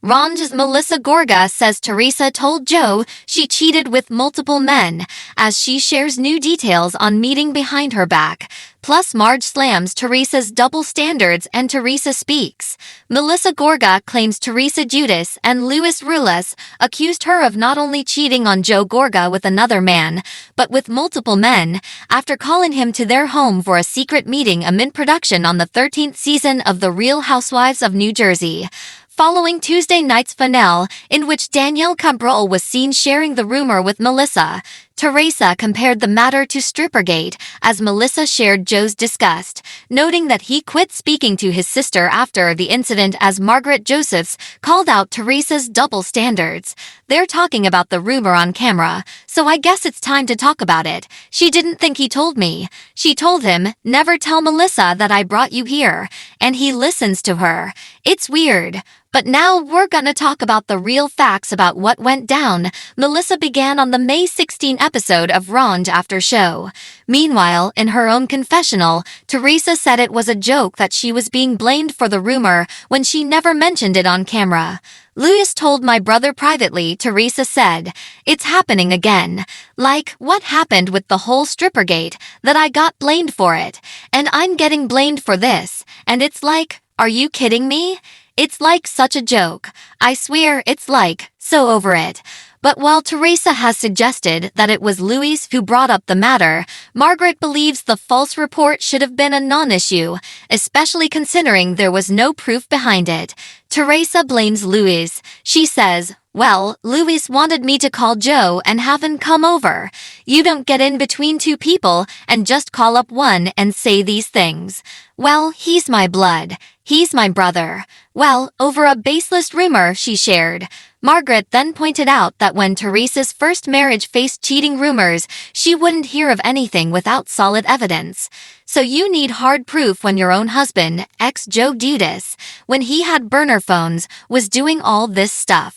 Rhonj's Melissa Gorga says Teresa told Joe she cheated with multiple men, as she shares new details on meeting behind her back. Plus, Marge slams Teresa's double standards and Teresa speaks. Melissa Gorga claims Teresa Judas and Luis Ruelas accused her of not only cheating on Joe Gorga with another man, but with multiple men, after calling him to their home for a secret meeting amid production on the 13th season of The Real Housewives of New Jersey. Following Tuesday night's finale, in which Danielle Cabral was seen sharing the rumor with Melissa, Teresa compared the matter to Strippergate, as Melissa shared Joe's disgust, noting that he quit speaking to his sister after the incident as Margaret Josephs called out Teresa's double standards. They're talking about the rumor on camera, so I guess it's time to talk about it. She didn't think he told me. She told him, "Never tell Melissa that I brought you here," and he listens to her. It's weird. But now we're gonna talk about the real facts about what went down, Melissa began on the May 16 episode of Rhonj after show. Meanwhile, in her own confessional, Teresa said it was a joke that she was being blamed for the rumor when she never mentioned it on camera. "Luis told my brother privately," Teresa said. "It's happening again. Like, what happened with the whole Strippergate, that I got blamed for it. And I'm getting blamed for this. And it's like, are you kidding me? It's like such a joke. I swear it's like, so over it." But while Teresa has suggested that it was Luis who brought up the matter, Margaret believes the false report should have been a non-issue, especially considering there was no proof behind it. Teresa blames Luis. She says, "Well, Luis wanted me to call Joe and have him come over. You don't get in between two people and just call up one and say these things. Well, he's my blood. He's my brother." Well, over a baseless rumor she shared. Margaret then pointed out that when Teresa's first marriage faced cheating rumors, she wouldn't hear of anything without solid evidence. So you need hard proof when your own husband, ex-Joe Judas, when he had burner phones, was doing all this stuff.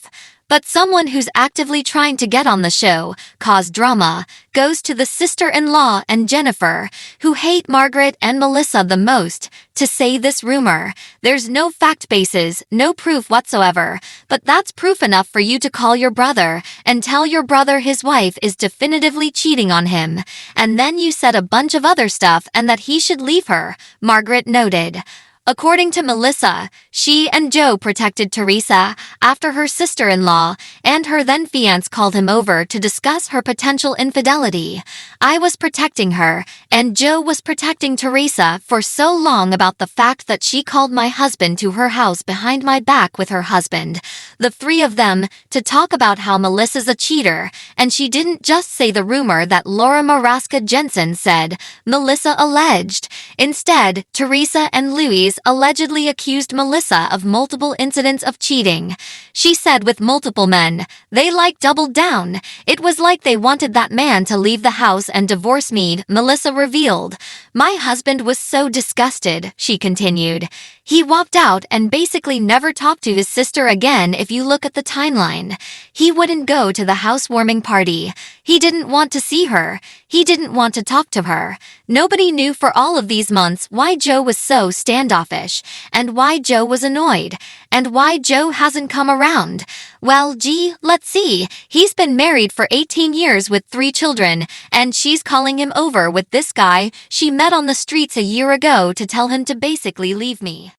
But someone who's actively trying to get on the show, cause drama, goes to the sister-in-law and Jennifer, who hate Margaret and Melissa the most, to say this rumor. There's no fact basis, no proof whatsoever, but that's proof enough for you to call your brother and tell your brother his wife is definitively cheating on him. And then you said a bunch of other stuff and that he should leave her, Margaret noted. According to Melissa, she and Joe protected Teresa after her sister-in-law and her then-fiancé called him over to discuss her potential infidelity. "I was protecting her, and Joe was protecting Teresa for so long about the fact that she called my husband to her house behind my back with her husband, the three of them, to talk about how Melissa's a cheater, and she didn't just say the rumor that Laura Maraska Jensen said," Melissa alleged. Instead, Teresa and Luis allegedly accused Melissa of multiple incidents of cheating. She said with multiple men, "They doubled down. It was like they wanted that man to leave the house and divorce me," Melissa revealed. "My husband was so disgusted," she continued. "He walked out and basically never talked to his sister again if you look at the timeline. He wouldn't go to the housewarming party. He didn't want to see her. He didn't want to talk to her. Nobody knew for all of these months why Joe was so standoffish, and why Joe was annoyed, and why Joe hasn't come around. Well, gee, let's see. He's been married for 18 years with 3 children, and she's calling him over with this guy she met on the streets a year ago to tell him to basically leave me."